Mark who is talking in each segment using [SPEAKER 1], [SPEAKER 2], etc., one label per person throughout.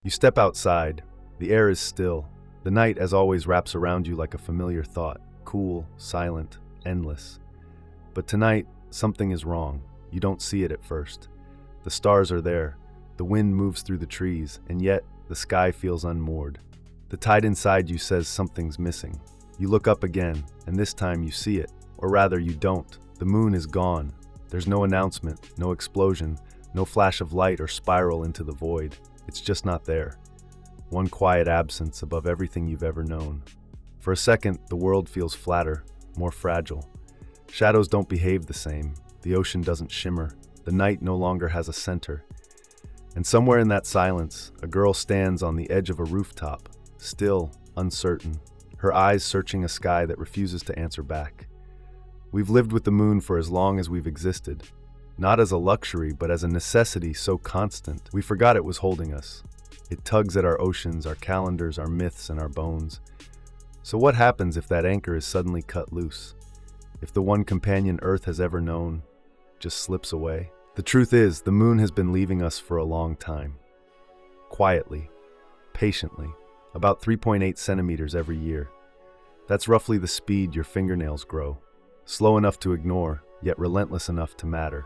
[SPEAKER 1] You step outside. The air is still. The night, as always, wraps around you like a familiar thought, cool, silent, endless. But tonight, something is wrong. You don't see it at first. The stars are there. The wind moves through the trees, and yet the sky feels unmoored. The tide inside you says something's missing. You look up again, and this time you see it. Or rather, you don't. The moon is gone. There's no announcement, no explosion, no flash of light or spiral into the void. It's just not there. One quiet absence above everything you've ever known. For a second, the world feels flatter, more fragile. Shadows don't behave the same. The ocean doesn't shimmer. The night no longer has a center. And somewhere in that silence, a girl stands on the edge of a rooftop, still, uncertain, her eyes searching a sky that refuses to answer back. We've lived with the moon for as long as we've existed. Not as a luxury, but as a necessity so constant, we forgot it was holding us. It tugs at our oceans, our calendars, our myths, and our bones. So what happens if that anchor is suddenly cut loose? If the one companion Earth has ever known just slips away? The truth is, the moon has been leaving us for a long time. Quietly, patiently, about 3.8 centimeters every year. That's roughly the speed your fingernails grow. Slow enough to ignore, yet relentless enough to matter.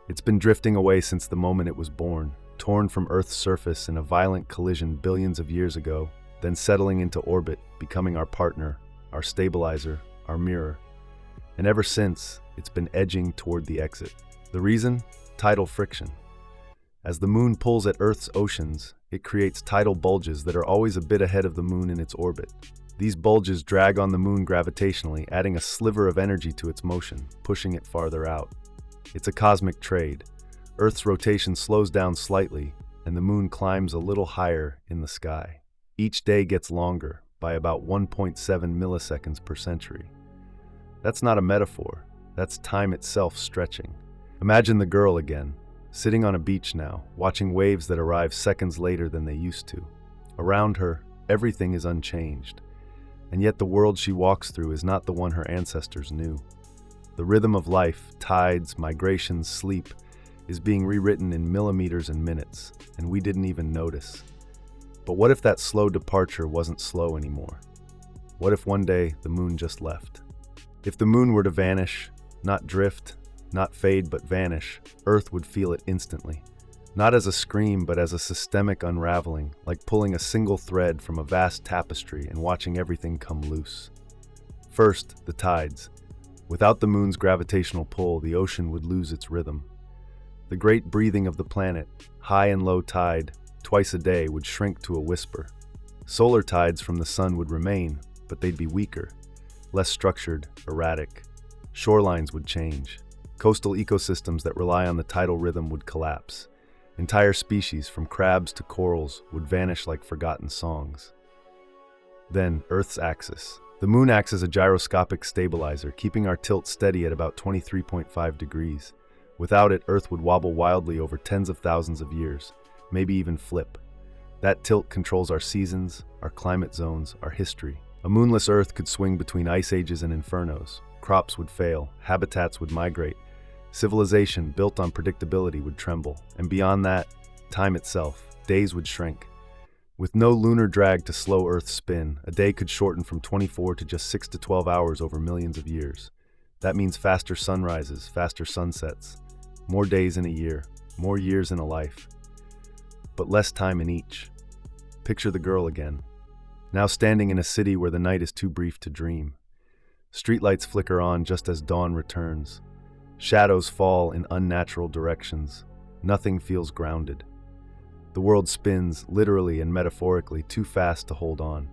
[SPEAKER 1] It's been drifting away since the moment it was born, torn from Earth's surface in a violent collision billions of years ago, then settling into orbit, becoming our partner, our stabilizer, our mirror. And ever since, it's been edging toward the exit. The reason? Tidal friction. As the moon pulls at Earth's oceans, it creates tidal bulges that are always a bit ahead of the moon in its orbit. These bulges drag on the moon gravitationally, adding a sliver of energy to its motion, pushing it farther out. It's a cosmic trade. Earth's rotation slows down slightly, and the moon climbs a little higher in the sky. Each day gets longer, by about 1.7 milliseconds per century. That's not a metaphor. That's time itself stretching. Imagine the girl again, sitting on a beach now, watching waves that arrive seconds later than they used to. Around her, everything is unchanged. And yet the world she walks through is not the one her ancestors knew. The rhythm of life, tides, migrations, sleep, is being rewritten in millimeters and minutes, and we didn't even notice. But what if that slow departure wasn't slow anymore? What if one day the moon just left? If the moon were to vanish, not drift, not fade but vanish, Earth would feel it instantly. Not as a scream, but as a systemic unraveling, like pulling a single thread from a vast tapestry and watching everything come loose. First, the tides. Without the moon's gravitational pull, the ocean would lose its rhythm. The great breathing of the planet, high and low tide, twice a day, would shrink to a whisper. Solar tides from the sun would remain, but they'd be weaker, less structured, erratic. Shorelines would change. Coastal ecosystems that rely on the tidal rhythm would collapse. Entire species, from crabs to corals, would vanish like forgotten songs. Then, Earth's axis. The moon acts as a gyroscopic stabilizer, keeping our tilt steady at about 23.5 degrees. Without it, Earth would wobble wildly over tens of thousands of years, maybe even flip. That tilt controls our seasons, our climate zones, our history. A moonless Earth could swing between ice ages and infernos. Crops would fail, habitats would migrate. Civilization, built on predictability, would tremble. And beyond that, time itself. Days would shrink. With no lunar drag to slow Earth's spin, a day could shorten from 24 to just 6 to 12 hours over millions of years. That means faster sunrises, faster sunsets, more days in a year, more years in a life, but less time in each. Picture the girl again, now standing in a city where the night is too brief to dream. Streetlights flicker on just as dawn returns. Shadows fall in unnatural directions. Nothing feels grounded. The world spins, literally and metaphorically, too fast to hold on.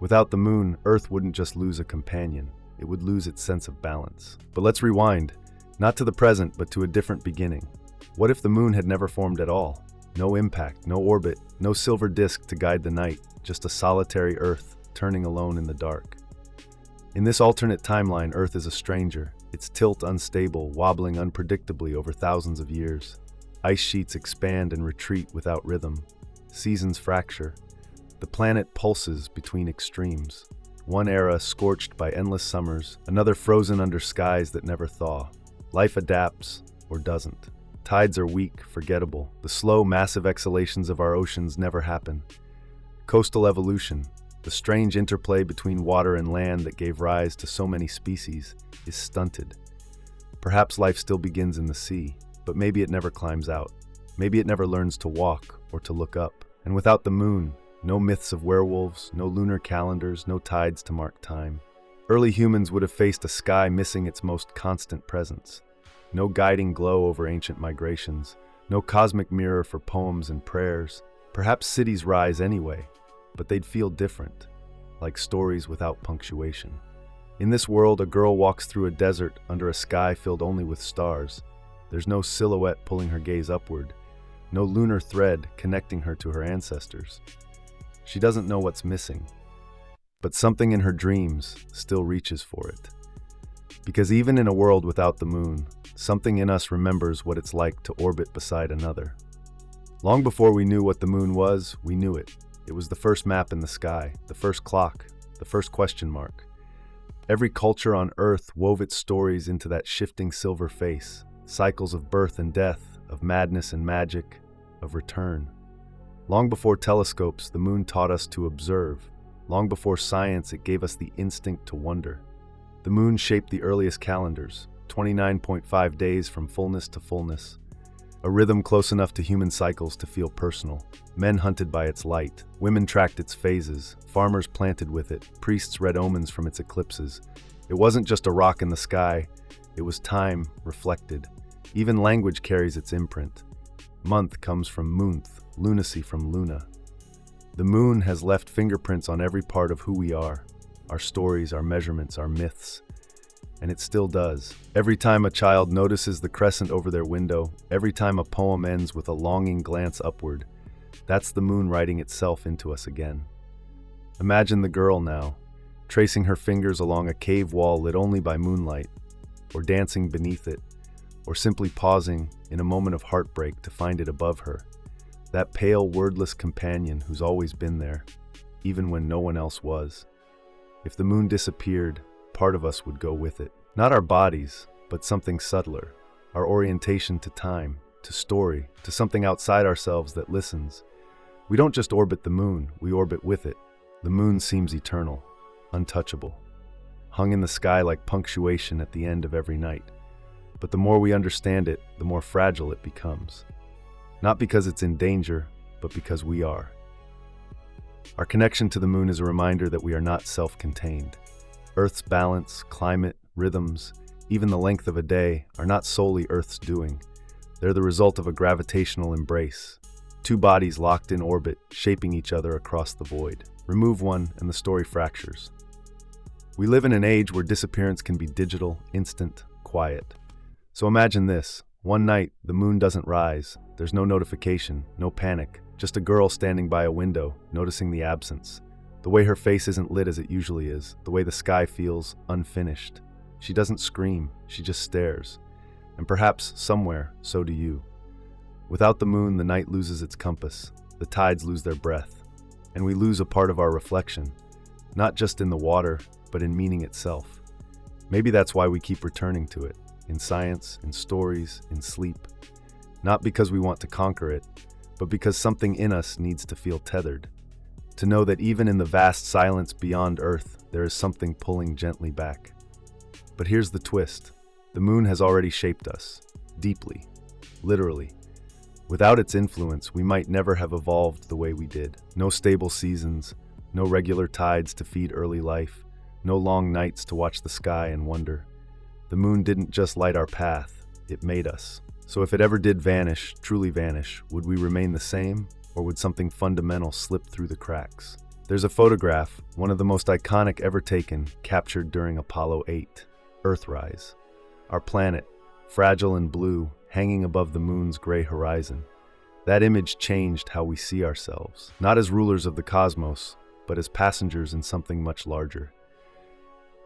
[SPEAKER 1] Without the moon, Earth wouldn't just lose a companion, it would lose its sense of balance. But let's rewind, not to the present, but to a different beginning. What if the moon had never formed at all? No impact, no orbit, no silver disk to guide the night, just a solitary Earth, turning alone in the dark. In this alternate timeline, Earth is a stranger, its tilt unstable, wobbling unpredictably over thousands of years. Ice sheets expand and retreat without rhythm. Seasons fracture. The planet pulses between extremes. One era scorched by endless summers, another frozen under skies that never thaw. Life adapts, or doesn't. Tides are weak, forgettable. The slow, massive exhalations of our oceans never happen. Coastal evolution, the strange interplay between water and land that gave rise to so many species, is stunted. Perhaps life still begins in the sea, but maybe it never climbs out. Maybe it never learns to walk or to look up. And without the moon, no myths of werewolves, no lunar calendars, no tides to mark time. Early humans would have faced a sky missing its most constant presence. No guiding glow over ancient migrations, no cosmic mirror for poems and prayers. Perhaps cities rise anyway, but they'd feel different, like stories without punctuation. In this world, a girl walks through a desert under a sky filled only with stars. There's no silhouette pulling her gaze upward, no lunar thread connecting her to her ancestors. She doesn't know what's missing, but something in her dreams still reaches for it. Because even in a world without the moon, something in us remembers what it's like to orbit beside another. Long before we knew what the moon was, we knew it. It was the first map in the sky, the first clock, the first question mark. Every culture on Earth wove its stories into that shifting silver face, cycles of birth and death, of madness and magic, of return. Long before telescopes, the moon taught us to observe. Long before science, it gave us the instinct to wonder. The moon shaped the earliest calendars, 29.5 days from fullness to fullness. A rhythm close enough to human cycles to feel personal. Men hunted by its light, women tracked its phases, farmers planted with it, priests read omens from its eclipses. It wasn't just a rock in the sky, it was time reflected. Even language carries its imprint. Month comes from munth, lunacy from luna. The moon has left fingerprints on every part of who we are, our stories, our measurements, our myths. And it still does. Every time a child notices the crescent over their window, every time a poem ends with a longing glance upward, that's the moon writing itself into us again. Imagine the girl now, tracing her fingers along a cave wall lit only by moonlight, or dancing beneath it, or simply pausing in a moment of heartbreak to find it above her. That pale, wordless companion who's always been there, even when no one else was. If the moon disappeared, part of us would go with it. Not our bodies, but something subtler. Our orientation to time, to story, to something outside ourselves that listens. We don't just orbit the moon, we orbit with it. The moon seems eternal, untouchable, hung in the sky like punctuation at the end of every night. But the more we understand it, the more fragile it becomes. Not because it's in danger, but because we are. Our connection to the moon is a reminder that we are not self-contained. Earth's balance, climate, rhythms, even the length of a day, are not solely Earth's doing. They're the result of a gravitational embrace. Two bodies locked in orbit, shaping each other across the void. Remove one, and the story fractures. We live in an age where disappearance can be digital, instant, quiet. So imagine this. One night, the moon doesn't rise. There's no notification, no panic. Just a girl standing by a window, noticing the absence. The way her face isn't lit as it usually is, the way the sky feels unfinished. She doesn't scream, she just stares. And perhaps, somewhere, so do you. Without the moon, the night loses its compass, the tides lose their breath, and we lose a part of our reflection, not just in the water, but in meaning itself. Maybe that's why we keep returning to it, in science, in stories, in sleep. Not because we want to conquer it, but because something in us needs to feel tethered. To know that even in the vast silence beyond Earth, there is something pulling gently back. But here's the twist. The moon has already shaped us, deeply, literally. Without its influence, we might never have evolved the way we did. No stable seasons, no regular tides to feed early life, no long nights to watch the sky and wonder. The moon didn't just light our path, it made us. So if it ever did vanish, truly vanish, would we remain the same? Or would something fundamental slip through the cracks? There's a photograph, one of the most iconic ever taken, captured during Apollo 8, Earthrise. Our planet, fragile and blue, hanging above the moon's gray horizon. That image changed how we see ourselves, not as rulers of the cosmos, but as passengers in something much larger.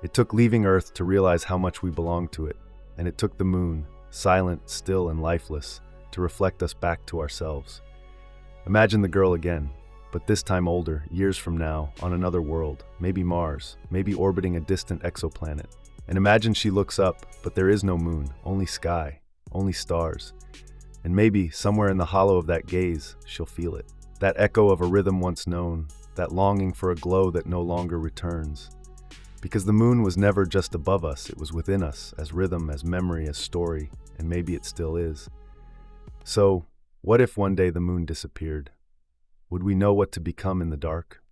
[SPEAKER 1] It took leaving Earth to realize how much we belonged to it, and it took the moon, silent, still, and lifeless, to reflect us back to ourselves. Imagine the girl again, but this time older, years from now, on another world, maybe Mars, maybe orbiting a distant exoplanet. And imagine she looks up, but there is no moon, only sky, only stars. And maybe, somewhere in the hollow of that gaze, she'll feel it. That echo of a rhythm once known, that longing for a glow that no longer returns. Because the moon was never just above us, it was within us, as rhythm, as memory, as story, and maybe it still is. So, what if one day the moon disappeared? Would we know what to become in the dark?